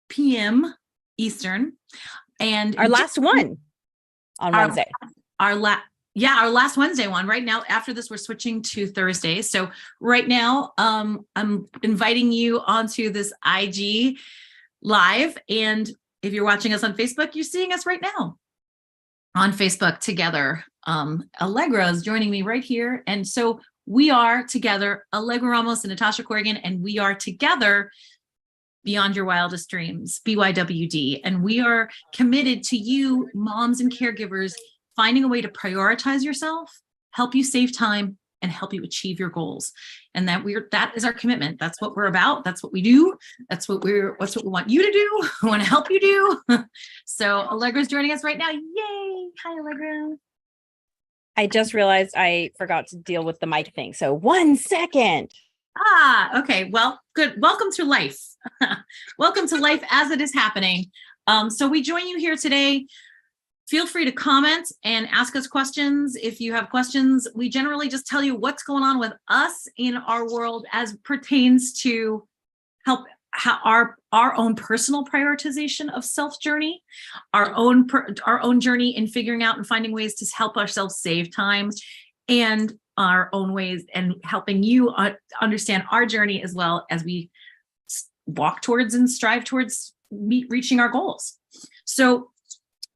p.m. Eastern. And our last one on Wednesday. Our last Wednesday one. Right now, after this, we're switching to Thursday. So right now, I'm inviting you onto this IG live. And if you're watching us on Facebook, you're seeing us right now on Facebook together. Allegra is joining me right here. And so we are together, Alegre Ramos and Natascha Corrigan, and we are together Beyond Your Wildest Dreams, BYWD. And we are committed to you, moms and caregivers, finding a way to prioritize yourself, help you save time, and help you achieve your goals. And that is our commitment. That's what we're about. That's what we do. That's what we want you to do. We want to help you do. So Allegra's joining us right now. Yay. Hi, Allegra. I just realized I forgot to deal with the mic thing. So 1 second. Okay. Well, good. Welcome to life. Welcome to life as it is happening. So we join you here today. Feel free to comment and ask us questions. If you have questions, we generally just tell you what's going on with us in our world as pertains to help our own personal prioritization of self journey, our own journey in figuring out and finding ways to help ourselves save time, and our own ways and helping you understand our journey as well as we walk towards and strive towards reaching our goals. So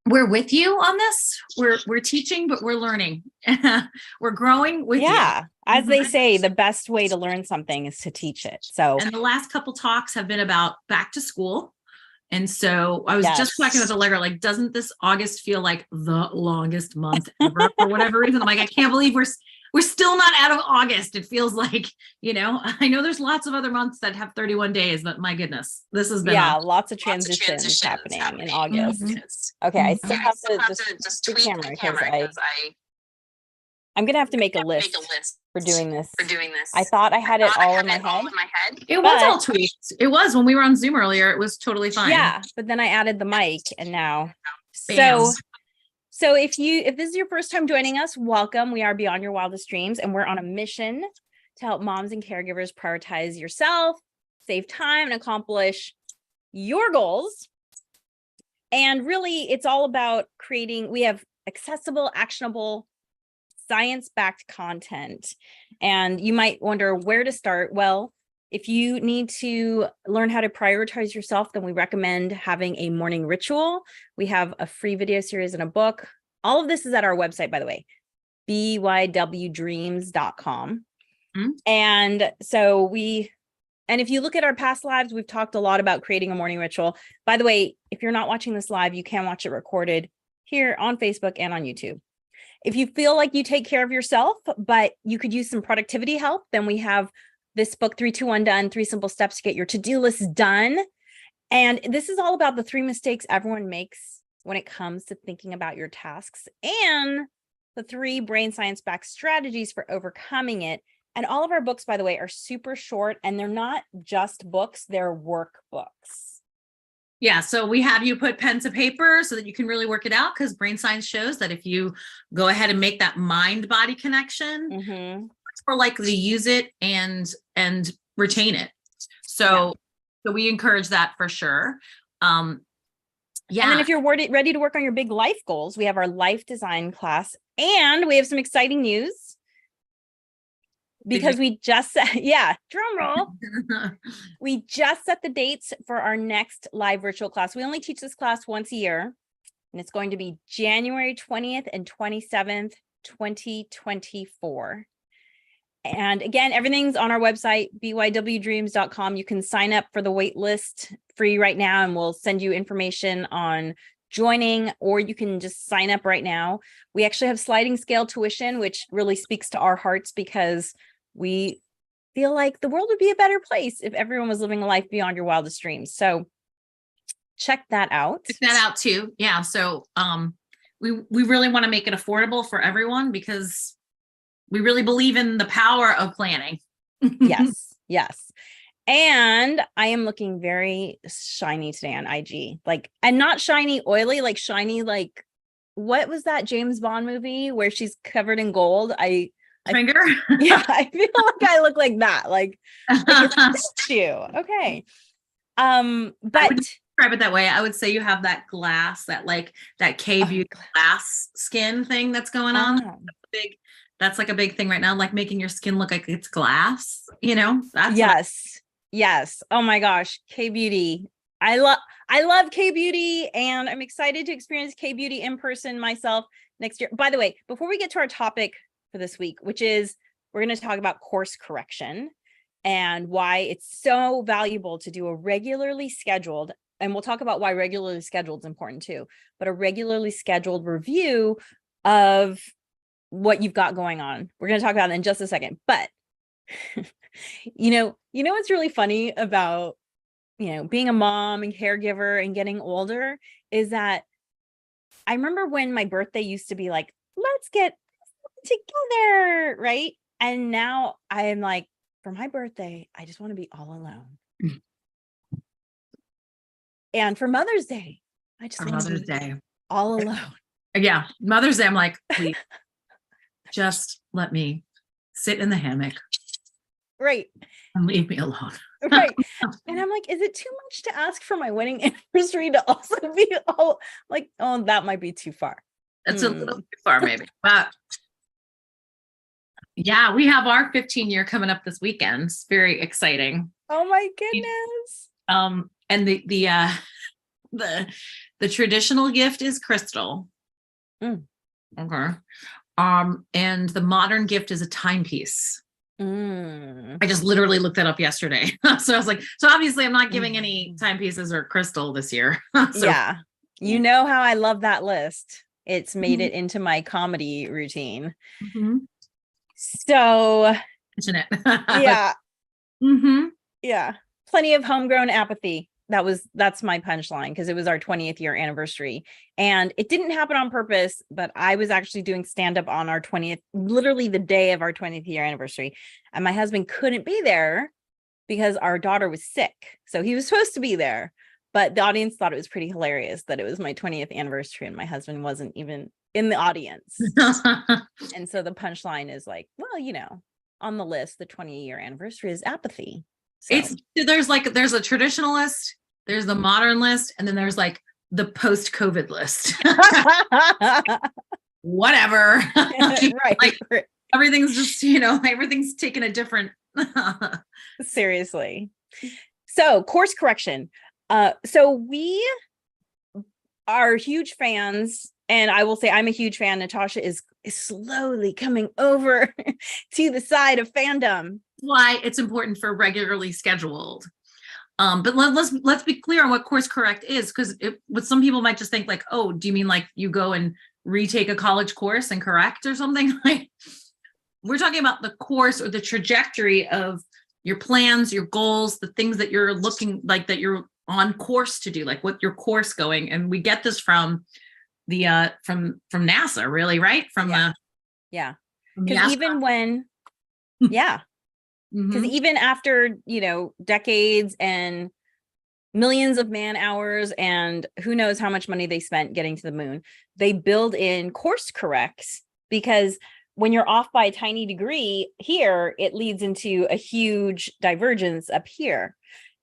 we're with you on this. We're teaching, but we're learning. We're growing with you. Yeah. As they say, the best way to learn something is to teach it. So, and the last couple talks have been about back to school. And so I was just talking with Allegra, like, doesn't this August feel like the longest month ever for whatever reason? I'm like, I can't believe we're still not out of August. It feels like, I know there's lots of other months that have 31 days, but my goodness, this has been lots of transitions happening in August. Mm-hmm. Okay, I still have to just tweak the camera because I'm gonna have to make a list for doing this. I thought I had it all in my head. It was all tweaked. It was when we were on Zoom earlier. It was totally fine. Yeah, but then I added the mic, and now Bam. So if this is your first time joining us, welcome. We are Beyond Your Wildest Dreams, and we're on a mission to help moms and caregivers prioritize yourself, save time, and accomplish your goals. And really, it's all about we have accessible, actionable, science-backed content. And you might wonder where to start. Well, if you need to learn how to prioritize yourself, then we recommend having a morning ritual. We have a free video series and a book. All of this is at our website, by the way, bywdreams.com. Mm-hmm. And if you look at our past lives, we've talked a lot about creating a morning ritual. By the way, if you're not watching this live, you can watch it recorded here on Facebook and on YouTube. If you feel like you take care of yourself, but you could use some productivity help, then we have this book, 3, 2, 1 Done, 3 Simple Steps to Get Your To-Do List Done. And this is all about the 3 mistakes everyone makes when it comes to thinking about your tasks and the 3 brain science-backed strategies for overcoming it. And all of our books, by the way, are super short, and they're not just books, they're workbooks. Yeah, so we have you put pen to paper so that you can really work it out, because brain science shows that if you go ahead and make that mind-body connection, mm-hmm. it's more likely to use it and retain it. So we encourage that for sure. And then if you're ready to work on your big life goals, we have our life design class, and we have some exciting news. Because we just set, drum roll. We just set the dates for our next live virtual class. We only teach this class once a year, and it's going to be January 20th and 27th, 2024. And again, everything's on our website, bywdreams.com. You can sign up for the wait list free right now, and we'll send you information on joining, or you can just sign up right now. We actually have sliding scale tuition, which really speaks to our hearts because we feel like the world would be a better place if everyone was living a life beyond your wildest dreams. So check that out. Check that out too. Yeah. So we really want to make it affordable for everyone because we really believe in the power of planning. Yes. And I am looking very shiny today on IG, and not shiny, oily, shiny, what was that James Bond movie where she's covered in gold? Finger? I feel like I look like that. Like a statue. Okay. But describe it that way. I would say you have that glass, that K beauty glass skin thing that's going on. That's like a big thing right now, like making your skin look like it's glass, that's yes. Oh my gosh. K beauty. I love K beauty, and I'm excited to experience K beauty in person myself next year. By the way, before we get to our topic for this week, which is we're going to talk about course correction and why it's so valuable to do a regularly scheduled, and we'll talk about why regularly scheduled is important too, but a regularly scheduled review of what you've got going on. We're going to talk about it in just a second. But what's really funny about being a mom and caregiver and getting older is that I remember when my birthday used to be like, let's get together, right? And now I am like, for my birthday, I just want to be all alone. And for Mother's Day, I just want to be all alone. Yeah, Mother's Day, I'm like, please, just let me sit in the hammock. Right. And leave me alone. Right. And I'm like, is it too much to ask for my wedding anniversary to also be all like, oh, that might be too far. That's a little too far, maybe. But yeah, we have our 15-year coming up this weekend. It's very exciting. Oh my goodness. And the traditional gift is crystal. Okay. And the modern gift is a timepiece. I just literally looked that up yesterday. So I was like, so obviously I'm not giving any timepieces or crystal this year. Yeah. You know how I love that list. It's made it into my comedy routine. So, isn't it? Yeah. Yeah. Plenty of homegrown apathy. That's my punchline, because it was our 20th year anniversary and it didn't happen on purpose, but I was actually doing stand-up on our 20th, literally the day of our 20th year anniversary. And my husband couldn't be there because our daughter was sick. So he was supposed to be there, but the audience thought it was pretty hilarious that it was my 20th anniversary and my husband wasn't even in the audience. And so the punchline is like, well, on the list, the 20-year anniversary is apathy. So. There's a traditional list, there's the modern list, and then there's like the post-COVID list. Whatever. Right. Like, everything's just, everything's taken a different. Seriously. So course correction. So we are huge fans, and I will say I'm a huge fan. Natascha is slowly coming over to the side of fandom. Why it's important for regularly scheduled. But let's be clear on what course correct is, because what some people might just think like, oh, do you mean like you go and retake a college course and correct or something? Like, we're talking about the course or the trajectory of your plans, your goals, the things that you're looking like that you're on course to do, like what your course going. And we get this from the from NASA, really, right? Because even when because even after decades and millions of man hours and who knows how much money they spent getting to the moon, they build in course corrects, because when you're off by a tiny degree here, it leads into a huge divergence up here.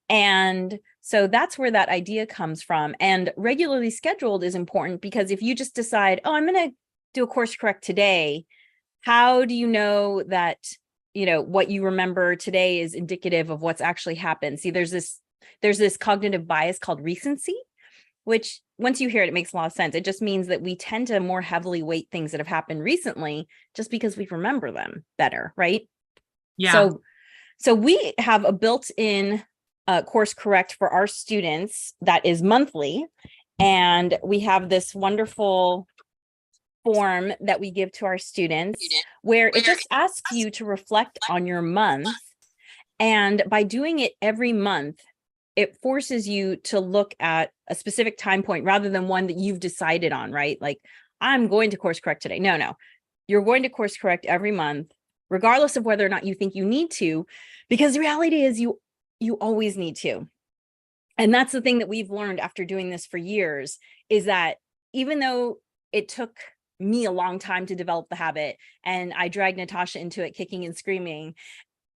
And so that's where that idea comes from. And regularly scheduled is important, because if you just decide, oh, I'm going to do a course correct today, how do you know that, what you remember today is indicative of what's actually happened? See, there's this cognitive bias called recency, which once you hear it, it makes a lot of sense. It just means that we tend to more heavily weight things that have happened recently just because we remember them better, right? Yeah. So we have a built-in course correct for our students that is monthly. And we have this wonderful form that we give to our students where it just asks you to reflect on your month. And by doing it every month, it forces you to look at a specific time point rather than one that you've decided on, right? Like, I'm going to course correct today. No, you're going to course correct every month, regardless of whether or not you think you need to, because the reality is you always need to. And that's the thing that we've learned after doing this for years, is that even though it took me a long time to develop the habit, and I dragged Natascha into it kicking and screaming,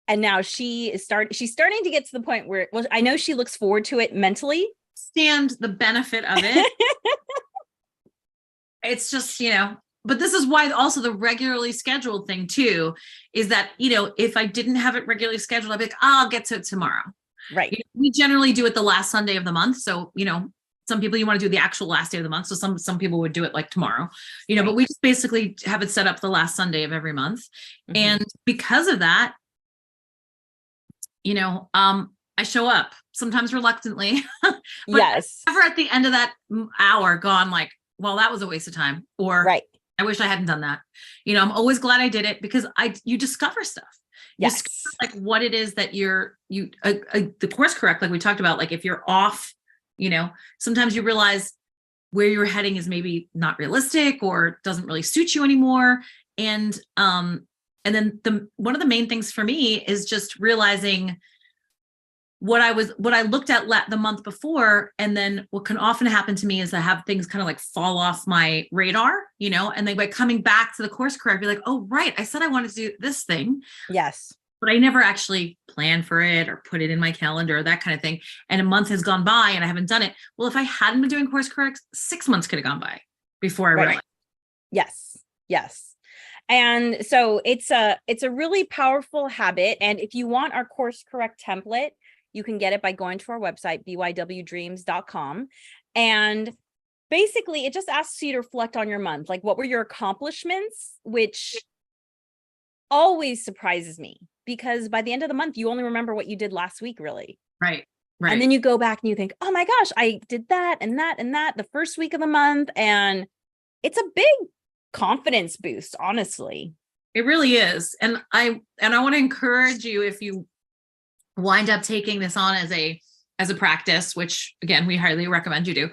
and now she's starting to get to the point where, well, I know she looks forward to it mentally, stand the benefit of it. It's just, but this is why also the regularly scheduled thing too, is that, if I didn't have it regularly scheduled, I'd be like, I'll get to it tomorrow. Right. We generally do it the last Sunday of the month. So, some people you want to do the actual last day of the month. So some people would do it like tomorrow, Right. but we just basically have it set up the last Sunday of every month. Mhm. And because of that, I show up sometimes reluctantly, but Yes. never at the end of that hour gone like, well, that was a waste of time, or Right. I wish I hadn't done that. I'm always glad I did it because you discover stuff. You Yes. discover, like what it is that the course correct, like we talked about, like if you're off, sometimes you realize where you're heading is maybe not realistic or doesn't really suit you anymore. And then one of the main things for me is just realizing what I looked at the month before. And then what can often happen to me is I have things kind of like fall off my radar, and then by coming back to the course correct, be like, oh, right, I said I wanted to do this thing. Yes. But I never actually planned for it or put it in my calendar, that kind of thing. And a month has gone by and I haven't done it. Well, if I hadn't been doing course correct, 6 months could have gone by before I realized. Yes. Yes. And so it's a really powerful habit. And if you want our course correct template, you can get it by going to our website, bywdreams.com. And basically it just asks you to reflect on your month. Like, what were your accomplishments, which always surprises me, because by the end of the month, you only remember what you did last week, really. Right. Right. And then you go back and you think, oh my gosh, I did that and that and that the first week of the month. And it's a big confidence boost, honestly. It really is. And I want to encourage you, if you wind up taking this on as a practice, which again, we highly recommend you do,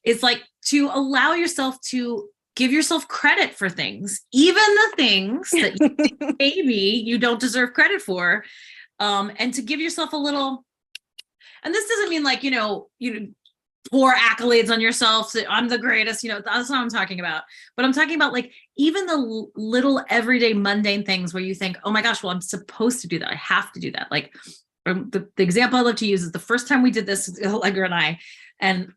is like to allow yourself to give yourself credit for things, even the things that you think maybe you don't deserve credit for. And to give yourself a little, and this doesn't mean like, you pour accolades on yourself. So I'm the greatest, that's not what I'm talking about. But I'm talking about like even the little everyday mundane things where you think, oh my gosh, well, I'm supposed to do that. I have to do that. Like the example I love to use is the first time we did this, Alegre and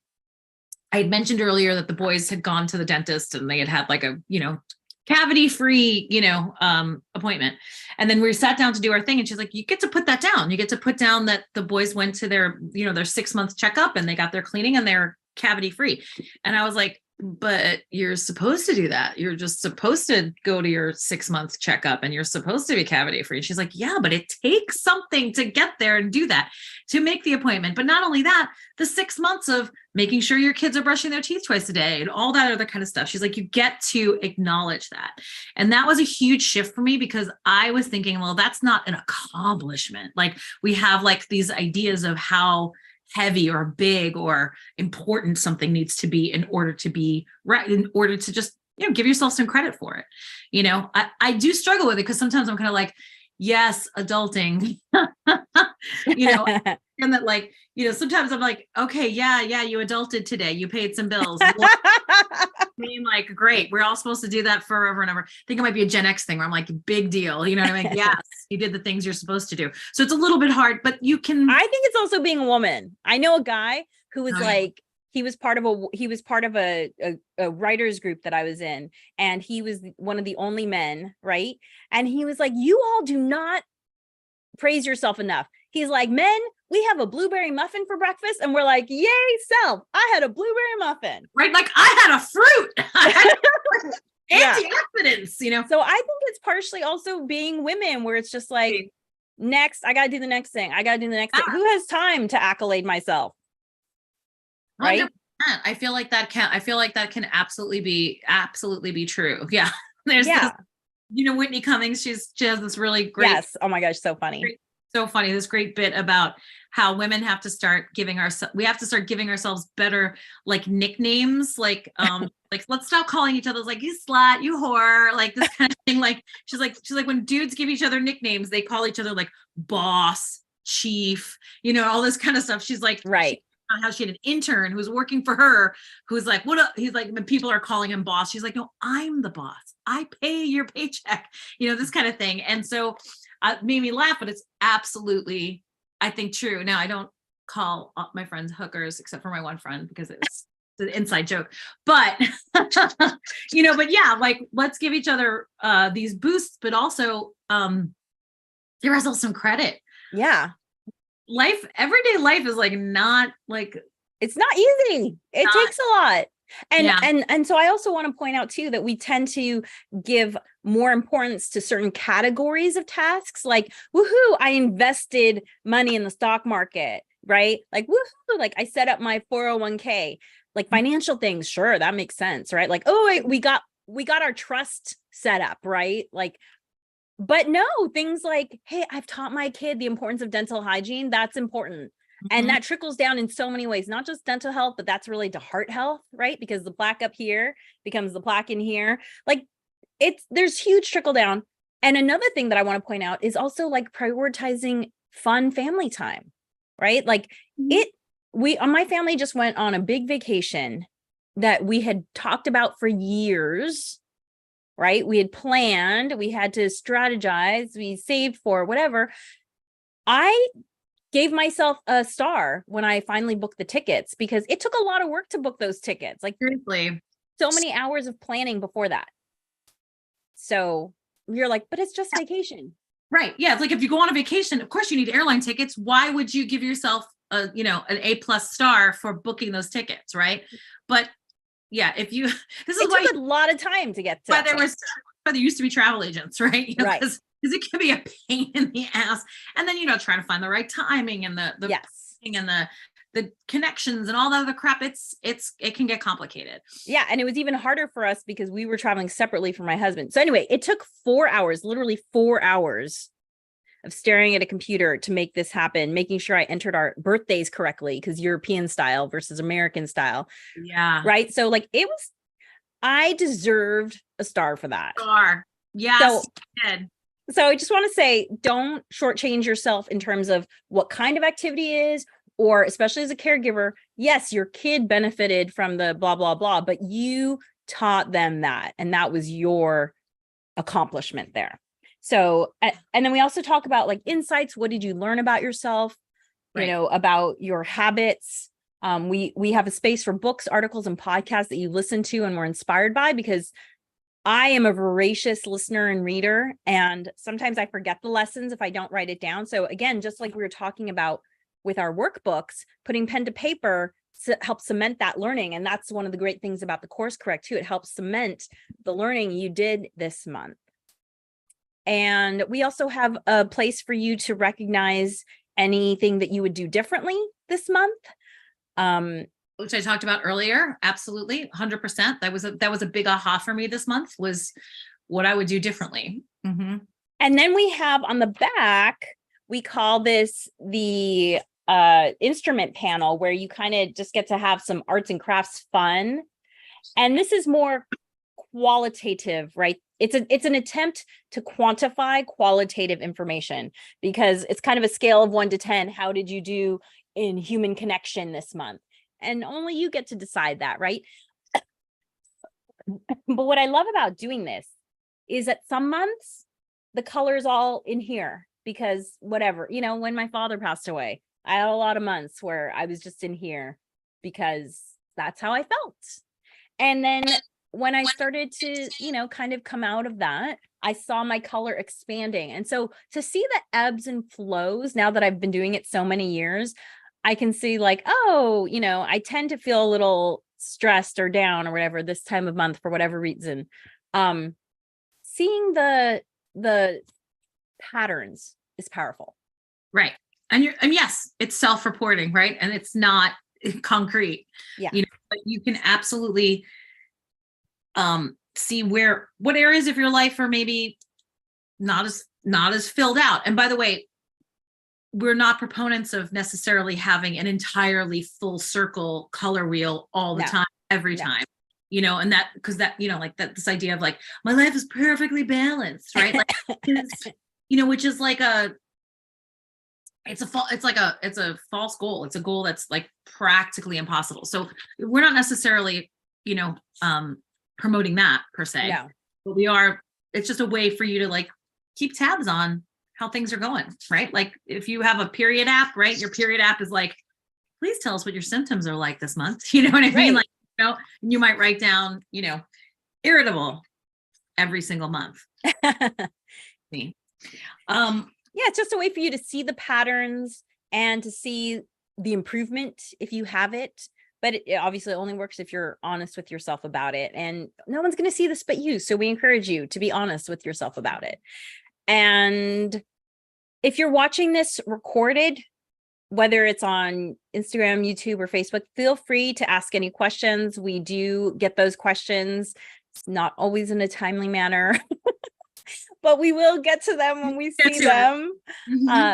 I had mentioned earlier that the boys had gone to the dentist and they had like a, cavity-free, appointment. And then we sat down to do our thing. And she's like, you get to put that down. You get to put down that the boys went to their 6-month checkup and they got their cleaning and they're cavity-free. And I was like, but you're supposed to do that. You're just supposed to go to your 6-month checkup and you're supposed to be cavity free. She's like, yeah, but it takes something to get there and do that, to make the appointment. But not only that, the 6 months of making sure your kids are brushing their teeth twice a day and all that other kind of stuff. She's like, you get to acknowledge that. And that was a huge shift for me because I was thinking, well, that's not an accomplishment. Like we have like these ideas of how heavy or big or important something needs to be in order to be right, in order to just, give yourself some credit for it. I do struggle with it because sometimes I'm kind of like, yes, adulting, and that like, sometimes I'm like, okay, yeah, you adulted today. You paid some bills. I mean, like, great. We're all supposed to do that forever and ever. I think it might be a Gen X thing where I'm like, big deal. You know what I mean? Yes, you did the things you're supposed to do. So it's a little bit hard, but you can. I think it's also being a woman. I know a guy who was like, he was part of a writers group that I was in, and he was one of the only men, right? And he was like, you all do not praise yourself enough. He's like, men, we have a blueberry muffin for breakfast. And we're like, yay, self. I had a blueberry muffin. Right. Like I had a fruit. Antioxidants, So I think it's partially also being women where it's just like, next, I got to do the next thing. I got to do the next thing. Who has time to accolade myself? Right. 100%. I feel like that can absolutely be true. Yeah. There's this, Whitney Cummings, she has this really great. Yes. Oh my gosh. So funny. This great bit about how women have to start giving ourselves better like nicknames, like like let's stop calling each other like you slut, you whore, like this kind of thing. Like she's like when dudes give each other nicknames, they call each other like boss, chief, all this kind of stuff. She's like, right. How she had an intern who was working for her who's like, he's like, when people are calling him boss, she's like, no, I'm the boss, I pay your paycheck, this kind of thing. And so made me laugh, but it's absolutely, I think, true. Now I don't call my friends hookers, except for my one friend, because it's an inside joke, but but yeah, like, let's give each other these boosts, but also give ourselves some credit. Yeah. Everyday life is like, not like, it's not easy. It takes a lot. And so I also want to point out too that we tend to give more importance to certain categories of tasks, like, woohoo, I invested money in the stock market, right? Like, woohoo, like I set up my 401k, like financial things. Sure, that makes sense, right? Like, oh, we got our trust set up, right? Like, but no, things like, hey, I've taught my kid the importance of dental hygiene. That's important. And that trickles down in so many ways, not just dental health, but that's related to heart health, right? Because the plaque up here becomes the plaque in here. Like, there's huge trickle down. And another thing that I want to point out is also like prioritizing fun family time, right? Like my family just went on a big vacation that we had talked about for years, right? We had planned, we had to strategize, we saved for whatever. I gave myself a star when I finally booked the tickets, because it took a lot of work to book those tickets. Like, seriously, so many hours of planning before that. So you're like, but it's just vacation. Right. Yeah. It's like, if you go on a vacation, of course you need airline tickets. Why would you give yourself an A+ star for booking those tickets? Right. But yeah, this is it took a lot of time to get to. But there used to be travel agents, right? Right. Because it can be a pain in the ass. And then, trying to find the right timing and the and the connections and all that other crap. It can get complicated. Yeah. And it was even harder for us because we were traveling separately from my husband. So anyway, it took 4 hours, literally 4 hours of staring at a computer to make this happen, making sure I entered our birthdays correctly, because European style versus American style. Yeah. Right. So like, I deserved a star for that. Star. Yes. So I just want to say, don't shortchange yourself in terms of what kind of activity is, or especially as a caregiver. Yes, your kid benefited from the blah, blah, blah, but you taught them that. And that was your accomplishment there. So, and then we also talk about like insights. What did you learn about yourself? Right. About your habits. We have a space for books, articles, and podcasts that you listen to and were inspired by, because I am a voracious listener and reader, and sometimes I forget the lessons if I don't write it down. So again, just like we were talking about with our workbooks, putting pen to paper helps cement that learning. And that's one of the great things about the Course Correct too. It helps cement the learning you did this month. And we also have a place for you to recognize anything that you would do differently this month. Which I talked about earlier. Absolutely. 100%. That was a big aha for me this month, was what I would do differently. Mm-hmm. And then we have on the back, we call this the instrument panel, where you kind of just get to have some arts and crafts fun. And this is more qualitative, right? It's an attempt to quantify qualitative information, because it's kind of a scale of 1 to 10. How did you do in human connection this month? And only you get to decide that, right? But what I love about doing this is that some months the color is all in here, because whatever, when my father passed away, I had a lot of months where I was just in here because that's how I felt. And then when I started to, kind of come out of that, I saw my color expanding. And so to see the ebbs and flows, now that I've been doing it so many years, I can see like, oh, I tend to feel a little stressed or down or whatever this time of month for whatever reason. Seeing the patterns is powerful. Right. And yes, it's self-reporting, right? And it's not concrete. Yeah. But you can absolutely see what areas of your life are maybe not as filled out. And by the way, we're not proponents of necessarily having an entirely full circle color wheel all the time, every time, and that, because that, like that, this idea of like, my life is perfectly balanced, right? Like, which is like it's a false goal. It's a goal that's like practically impossible. So we're not necessarily, promoting that per se, but it's just a way for you to like keep tabs on how things are going, right? Like if you have a period app, right? Your period app is like, please tell us what your symptoms are like this month. You know what I mean? Right. Like, you might write down, irritable every single month. Me. Yeah, it's just a way for you to see the patterns and to see the improvement if you have it. But it obviously only works if you're honest with yourself about it. And no one's going to see this but you. So we encourage you to be honest with yourself about it. And if you're watching this recorded, whether it's on Instagram, YouTube, or Facebook, feel free to ask any questions. We do get those questions. It's not always in a timely manner. But we will get to them when we see them,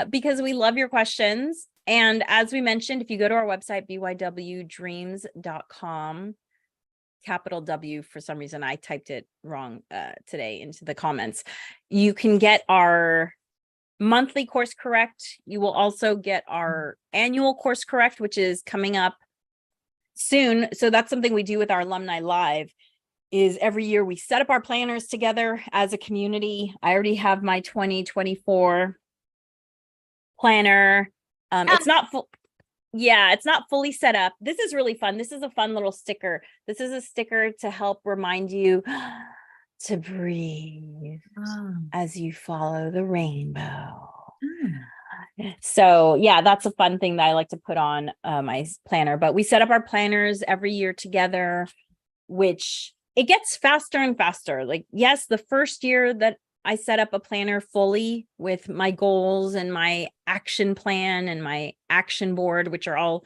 because we love your questions. And as we mentioned, if you go to our website, bywdreams.com, capital W, for some reason, I typed it wrong today into the comments. You can get our monthly course correct. You will also get our annual course correct, which is coming up soon. So that's something we do with our Alumni Live. Is every year we set up our planners together as a community. I already have my 2024 planner. It's not full. Yeah, it's not fully set up. This is really fun. This is a fun little sticker. This is a sticker to help remind you to breathe as you follow the rainbow. So yeah, that's a fun thing that I like to put on my planner. But we set up our planners every year together, which it gets faster and faster. Like, yes, the first year that I set up a planner fully with my goals and my action plan and my action board, which are all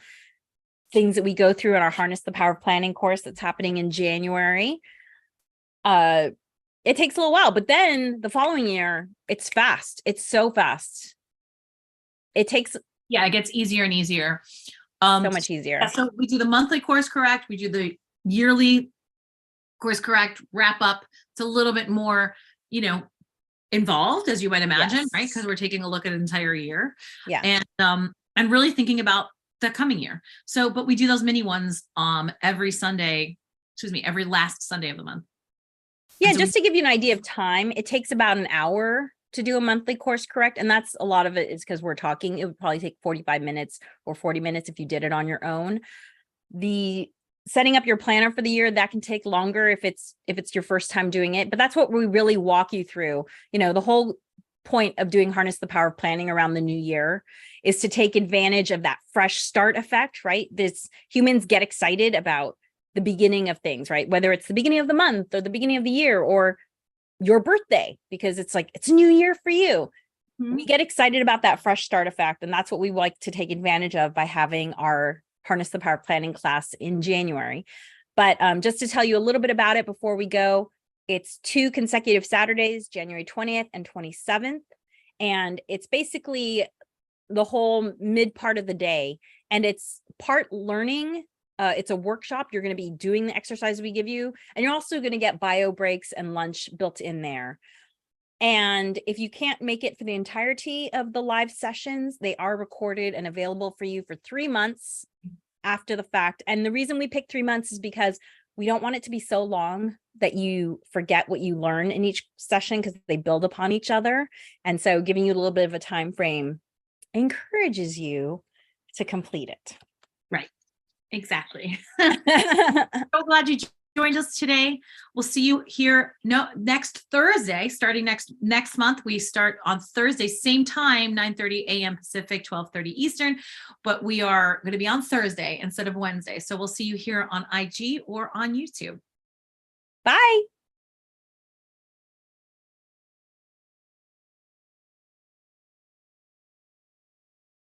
things that we go through in our Harness the Power of Planning course that's happening in January. It takes a little while, but then the following year, it's fast. It's so fast. It takes. Yeah, it gets easier and easier. So much easier. So we do the monthly course correct. We do the yearly course correct wrap up. It's a little bit more, involved, as you might imagine, Yes. right? Because we're taking a look at an entire year. Yeah. And really thinking about the coming year. So, but we do those mini ones every last Sunday of the month. Yeah, so just to give you an idea of time, it takes about an hour to do a monthly course correct. And that's a lot of it is because we're talking. It would probably take 45 minutes or 40 minutes if you did it on your own. The setting up your planner for the year, that can take longer if it's your first time doing it. But that's what we really walk you through. The whole point of doing Harness the Power of Planning around the new year is to take advantage of that fresh start effect, right? Humans get excited about the beginning of things, right? Whether it's the beginning of the month or the beginning of the year or your birthday, because it's like, it's a new year for you. We get excited about that fresh start effect. And that's what we like to take advantage of by having our Harness the Power of Planning class in January. But just to tell you a little bit about it before we go, it's 2 consecutive Saturdays, January 20th and 27th. And it's basically the whole mid part of the day. And it's part learning. It's a workshop. You're going to be doing the exercise we give you. And you're also going to get bio breaks and lunch built in there. And if you can't make it for the entirety of the live sessions, they are recorded and available for you for 3 months after the fact. And the reason we picked 3 months is because we don't want it to be so long that you forget what you learn in each session, because they build upon each other. And so giving you a little bit of a time frame encourages you to complete it. Right. Exactly. So glad you joined us today. We'll see you here next Thursday, starting next month. We start on Thursday, same time, 9:30 a.m. Pacific, 12:30 Eastern, but we are going to be on Thursday instead of Wednesday. So we'll see you here on IG or on YouTube. Bye.